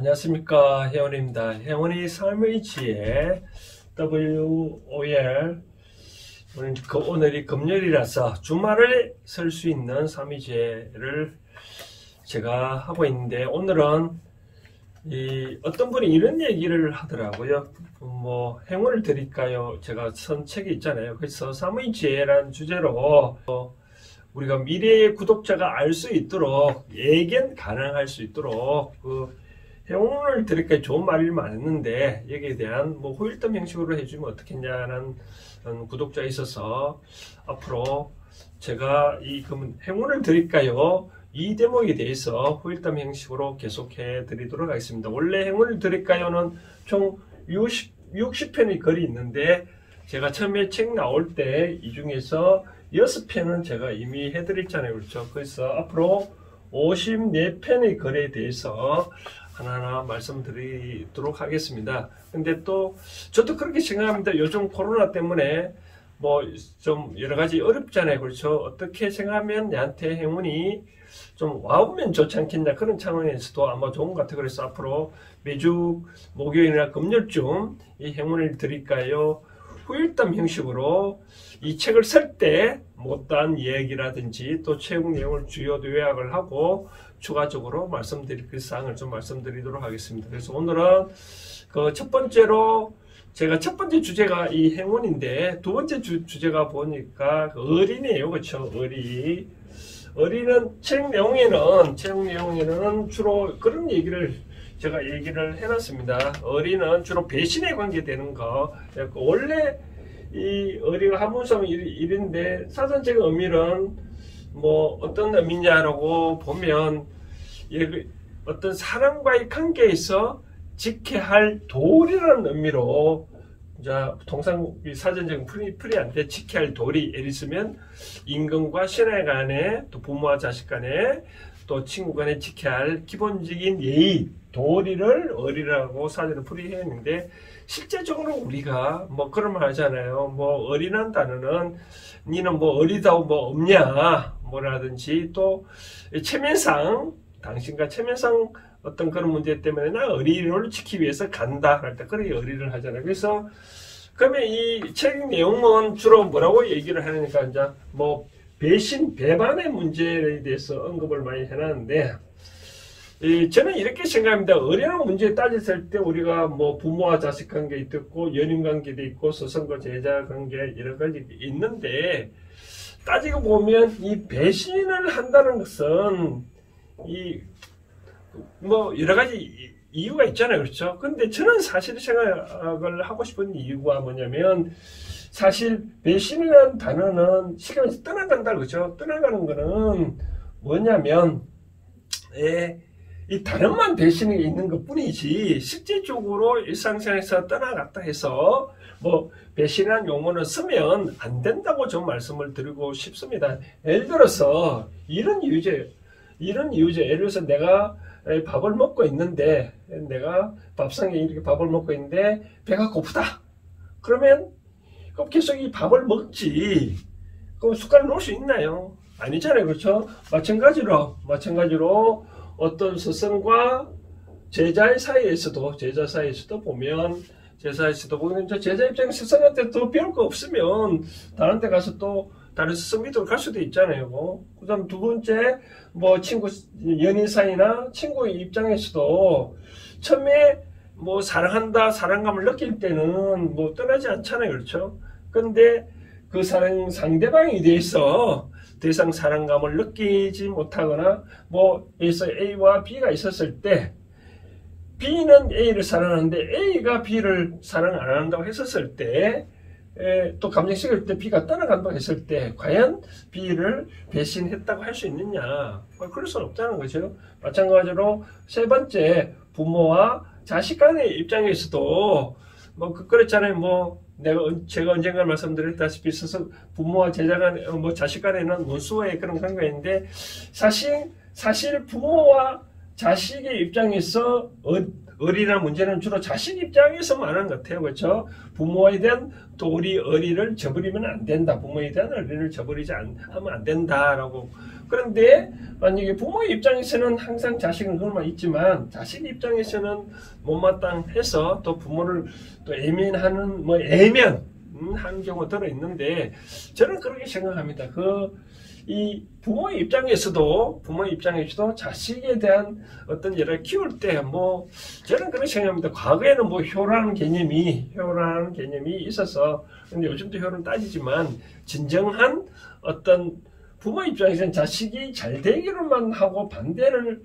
안녕하십니까, 혜원입니다. 혜원이 삶의 지혜 WOL. 오늘이 금요일이라서 주말을 설 수 있는 삶의 지혜를 제가 하고 있는데, 오늘은 어떤 분이 이런 얘기를 하더라고요. 행운을 드릴까요? 제가 쓴 책이 있잖아요. 그래서 삶의 지혜라는 주제로 우리가 미래의 구독자가 알 수 있도록, 예견 가능할 수 있도록 행운을 드릴까요? 좋은 말이 많았는데 여기에 대한 호일담 형식으로 해주면 어떻겠냐는 구독자가 있어서 앞으로 제가 그러면 행운을 드릴까요? 이 대목에 대해서 호일담 형식으로 계속해 드리도록 하겠습니다. 원래 행운을 드릴까요는 총 60편의 글이 있는데, 제가 처음에 책 나올 때 이 중에서 6편은 제가 이미 해드렸잖아요. 그렇죠? 그래서 앞으로 54편의 글에 대해서 하나하나 말씀드리도록 하겠습니다. 근데 또 저도 그렇게 생각합니다. 요즘 코로나 때문에 좀 여러 가지 어렵잖아요. 그렇죠? 어떻게 생각하면 내한테 행운이 좀 와우면 좋지 않겠냐, 그런 차원에서도 아마 좋은 것 같아요. 그래서 앞으로 매주 목요일이나 금요일쯤 이 행운을 드릴까요? 후일담 형식으로 이 책을 쓸 때 못다한 이야기라든지 또 책 내용을 주요 요약을 하고 추가적으로 말씀드릴 그 사항을 좀 말씀드리도록 하겠습니다. 그래서 오늘은 첫 번째로 제가 첫 번째 주제가 이 행운인데, 두 번째 주제가 보니까 어린이에요. 그렇죠? 어린은 책 내용에는 주로 그런 얘기를 제가 얘기를 해놨습니다. 어린은 주로 배신에 관계되는 거. 원래 이 어린이가 한문성 일인데 사전적 의미는 어떤 의미냐라고 보면 어떤 사람과의 관계에서 지켜야 할 도리라는 의미로, 통상 사전적인 풀이한테 지켜야 할 도리, 예를 들면 임금과 신하 간에, 또 부모와 자식 간에, 또 친구 간에 지켜야 할 기본적인 예의, 도리를 어리라고 사전에 풀이했는데, 실제적으로 우리가 그런 말 하잖아요. 어린한 단어는 니는 어리다고 없냐, 뭐라든지, 또 체면상, 당신과 체면상 어떤 그런 문제 때문에 나 어린이를 지키기 위해서 간다 할 때 그렇게 어린이를 하잖아요. 그래서 그러면 이 책 내용은 주로 뭐라고 얘기를 하니까 이제 배신, 배반의 문제에 대해서 언급을 많이 해놨는데, 저는 이렇게 생각합니다. 어린이 문제에 따졌을 때 우리가 부모와 자식 관계 있고 연인 관계도 있고 스승과 제자 관계 여러 가지 있는데, 따지고 보면 이 배신을 한다는 것은 여러 가지 이유가 있잖아요. 그렇죠? 근데 저는 사실 생각을 하고 싶은 이유가 뭐냐면, 사실 배신이라는 단어는 시간에서 떠나간다. 그렇죠? 떠나가는 거는 뭐냐면, 이 단어만 배신이 있는 것 뿐이지, 실질적으로 일상생활에서 떠나갔다 해서 배신이라는 용어는 쓰면 안 된다고 좀 말씀을 드리고 싶습니다. 예를 들어서 이런 이유죠. 예를 들어서 내가 밥을 먹고 있는데, 내가 밥상에 이렇게 밥을 먹고 있는데 배가 고프다. 그러면 계속 이 밥을 먹지. 그럼 숟가락 놓을 수 있나요? 아니잖아요. 그렇죠? 마찬가지로 어떤 스승과 제자 사이에서도 보면, 제자 입장에서 스승한테 더 배울 거 없으면 다른 데 가서 또 다른 스승 밑으로 갈 수도 있잖아요. 그 다음 두 번째, 친구, 연인 사이나 친구 입장에서도 처음에 사랑한다, 사랑감을 느낄 때는 떠나지 않잖아요. 그렇죠? 근데 그 상대방에 대해서 더 이상 사랑감을 느끼지 못하거나, 여기서 A와 B가 있었을 때, B는 A를 사랑하는데 A가 B를 사랑 안 한다고 했었을 때, 또 감정식일 때 B가 떠나간다고 했을 때, 과연 B를 배신했다고 할 수 있느냐? 그럴 수는 없다는 거죠. 마찬가지로 세 번째, 부모와 자식 간의 입장에서도 그렇잖아요. 제가 언젠가 말씀드렸다시피 부모와 제자 간, 자식 간에는 원수와의 그런 관계인데, 사실 부모와 자식의 입장에서 어리라는 문제는 주로 자식 입장에서 말하는 것 같아요. 그렇죠? 부모에 대한 도리, 어리를 저버리면 안 된다. 부모에 대한 어리를 저버리지 하면 안 된다라고 그런데 만약에 부모 입장에서는 항상 자식은 그것만 있지만 자식 입장에서는 못마땅해서 또 부모를 또 애면하는 하는 경우가 들어 있는데 저는 그렇게 생각합니다. 이 부모의 입장에서도 자식에 대한 어떤 일을 키울 때 저는 그렇게 생각합니다. 과거에는 효라는 개념이 있어서 근데 요즘도 효는 따지지만 진정한 어떤 부모 입장에서는 자식이 잘 되기로만 하고 반대를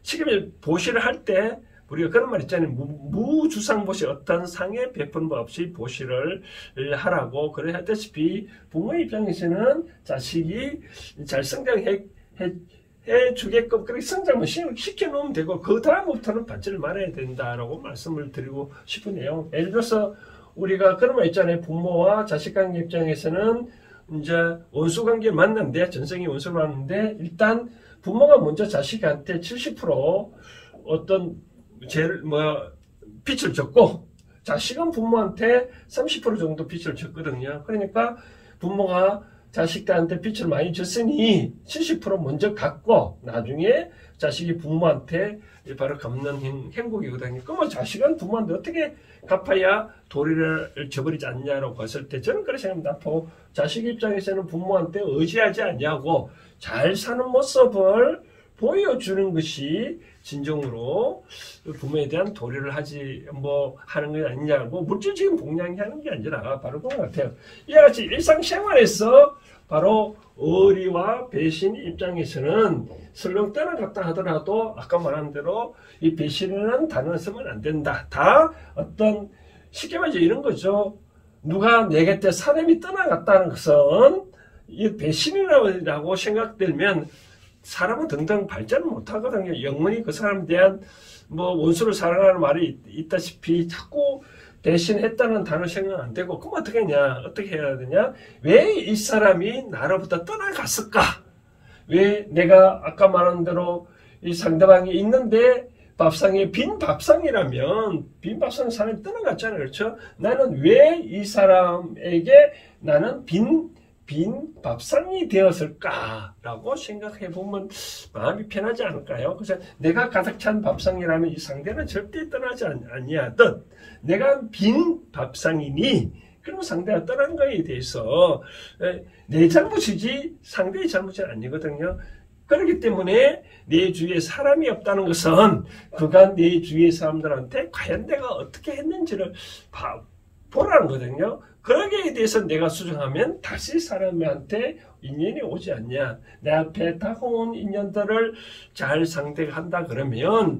시키면 보시를 할 때 우리가 그런 말 있잖아요. 무주상보시 어떤 상해 베푸는 법 없이 보시를 하라고 그래 했다시피 부모의 입장에서는 자식이 잘 성장해 주게끔 그렇게 성장만 시켜놓으면 되고 그 다음부터는 받지를 말아야 된다라고 말씀을 드리고 싶으네요. 예를 들어서 우리가 그런 말 있잖아요. 부모와 자식관계 입장에서는 이제 원수관계를 만났는데 전생이 원수를 만났는데 일단 부모가 먼저 자식한테 70% 어떤 빚을 졌고 자식은 부모한테 30% 정도 빚을 졌거든요. 그러니까 부모가 자식들한테 빚을 많이 졌으니 70% 먼저 갚고 나중에 자식이 부모한테 바로 갚는 행복이거든요. 그러면 자식은 부모한테 어떻게 갚아야 도리를 저버리지 않냐라고 봤을 때 저는 그렇게 생각합니다. 자식 입장에서는 부모한테 의지하지 않냐고 잘 사는 모습을 보여주는 것이 진정으로 부모에 대한 도리를 하는 게 아니냐. 물질적인 복량이 하는 게 아니라 바로 그런 것 같아요. 이와 같이 일상생활에서 바로 의리와 배신 입장에서는 설령 떠나갔다 하더라도 아까 말한 대로 이 배신이라는 단어를 쓰면 안 된다. 다 어떤 쉽게 말해서 이런 거죠. 누가 내 곁에 사람이 떠나갔다는 것은 이 배신이라고 생각되면 사람은 등등 발전을 못하거든요. 영원히 그 사람에 대한 원수를 사랑하는 말이 있다시피 자꾸 배신했다는 단어 생각 안 되고 그럼 어떻게 하냐? 어떻게 해야 되냐? 왜 이 사람이 나로부터 떠나갔을까? 왜 내가 아까 말한 대로 이 상대방이 있는데 밥상에 빈 밥상이라면 빈 밥상 사람이 떠나갔잖아요. 그렇죠? 나는 왜 이 사람에게 나는 빈 밥상이 되었을까라고 생각해 보면 마음이 편하지 않을까요? 그래서 내가 가득 찬 밥상이라면 이 상대는 절대 떠나지 아니하듯 내가 빈 밥상이니 그럼 상대가 떠난 거에 대해서 내 잘못이지 상대의 잘못이 아니거든요. 그렇기 때문에 내 주위에 사람이 없다는 것은 그간 내 주위의 사람들한테 과연 내가 어떻게 했는지를 보라는 거거든요. 그러기에 대해서 내가 수정하면 다시 사람한테 인연이 오지 않냐. 내 앞에 다가온 인연들을 잘 상대한다 그러면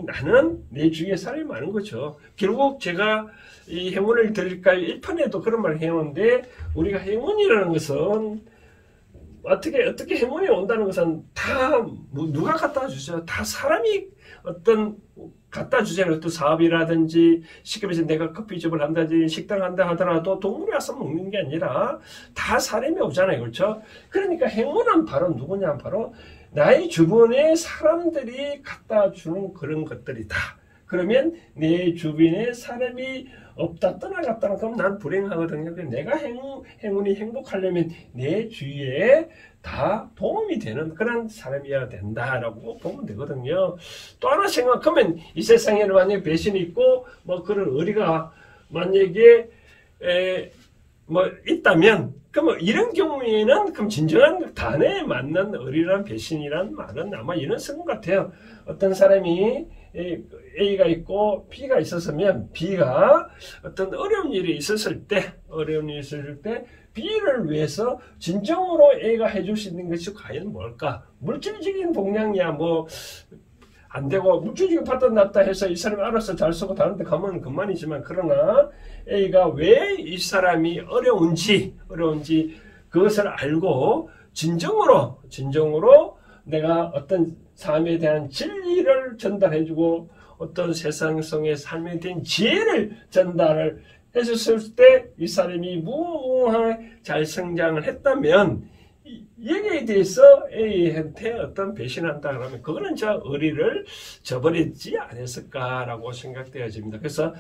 나는 내 주위에 사람이 많은 거죠. 결국 제가 이 행운을 드릴까요? 1편에도 그런 말을 해오는데 우리가 행운이라는 것은 어떻게 행운이 온다는 것은 다 누가 갖다 주죠? 다 사람이 어떤 갖다 주잖아요. 또 사업이라든지 쉽게 말해서 내가 커피숍을 한다든지 식당 한다 하더라도 동물이 와서 먹는 게 아니라 다 사람이 오잖아요. 그렇죠? 그러니까 행운은 바로 누구냐? 바로 나의 주변에 사람들이 갖다 주는 그런 것들이다. 그러면 내 주변에 사람이 없다 떠나갔다는 그럼 난 불행하거든요. 내가 행운이 행복하려면 내 주위에 다 도움이 되는 그런 사람이어야 된다라고 보면 되거든요. 또 하나 생각하면 이 세상에는 만약에 배신이 있고 그런 의리가 만약에 있다면 그럼 이런 경우에는 그럼 진정한 단어에 맞는 의리란 배신이란 말은 아마 이런 쓴 것 같아요. 어떤 사람이 A가 있고 B가 있었으면 B가 어떤 어려운 일이 있었을 때 B를 위해서 진정으로 A가 해줄 수 있는 것이 과연 뭘까? 물질적인 복량이야 안 되고 물질적인 파트너 낫다 해서 이 사람이 알아서 잘 쓰고 다른 데 가면 그만이지만 그러나 A가 왜 이 사람이 어려운지 그것을 알고 진정으로 내가 어떤 삶에 대한 진리를 전달해주고 어떤 세상성의 삶에 대한 지혜를 전달을 해줬을 때 이 사람이 무궁하게 잘 성장을 했다면 여기에 대해서 A한테 어떤 배신한다 그러면 그거는 저 의리를 저버리지 않았을까라고 생각되어집니다. 그래서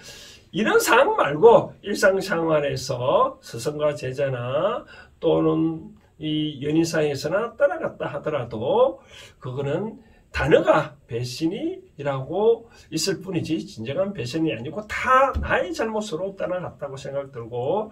이런 상황 말고 일상생활에서 스승과 제자나 또는 이 연인 사이에서나 떠나갔다 하더라도 그거는 단어가 배신이라고 있을 뿐이지 진정한 배신이 아니고 다 나의 잘못으로 떠나갔다고 생각 들고,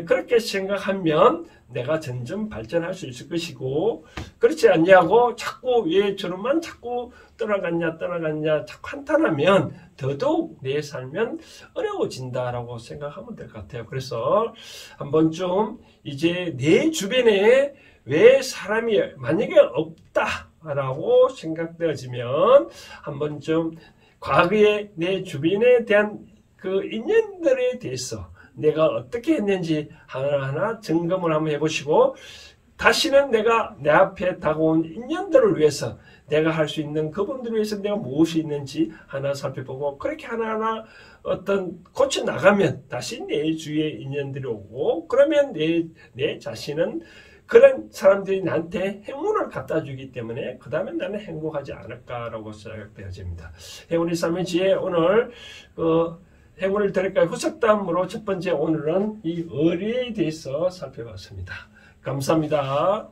그렇게 생각하면 내가 점점 발전할 수 있을 것이고, 그렇지 않냐고 자꾸 왜 저놈만 자꾸 떠나갔냐 자꾸 한탄하면 더더욱 내 삶은 어려워진다라고 생각하면 될 것 같아요. 그래서 한번 좀 이제 내 주변에 왜 사람이 만약에 없다라고 생각되어지면 한번 좀 과거에 내 주변에 대한 그 인연들에 대해서 내가 어떻게 했는지 하나하나 점검을 한번 해보시고, 다시는 내가 내 앞에 다가온 인연들을 위해서 내가 할 수 있는 그분들을 위해서 내가 무엇이 있는지 하나 살펴보고, 그렇게 하나하나 어떤 고쳐 나가면 다시 내 주위에 인연들이 오고, 그러면 내 자신은 그런 사람들이 나한테 행운을 갖다 주기 때문에 그 다음에 나는 행복하지 않을까라고 생각되어집니다. 행운의 삶의 지혜, 오늘 행운을 드릴까요? 후석담으로 첫 번째 오늘은 이 의리에 대해서 살펴봤습니다. 감사합니다.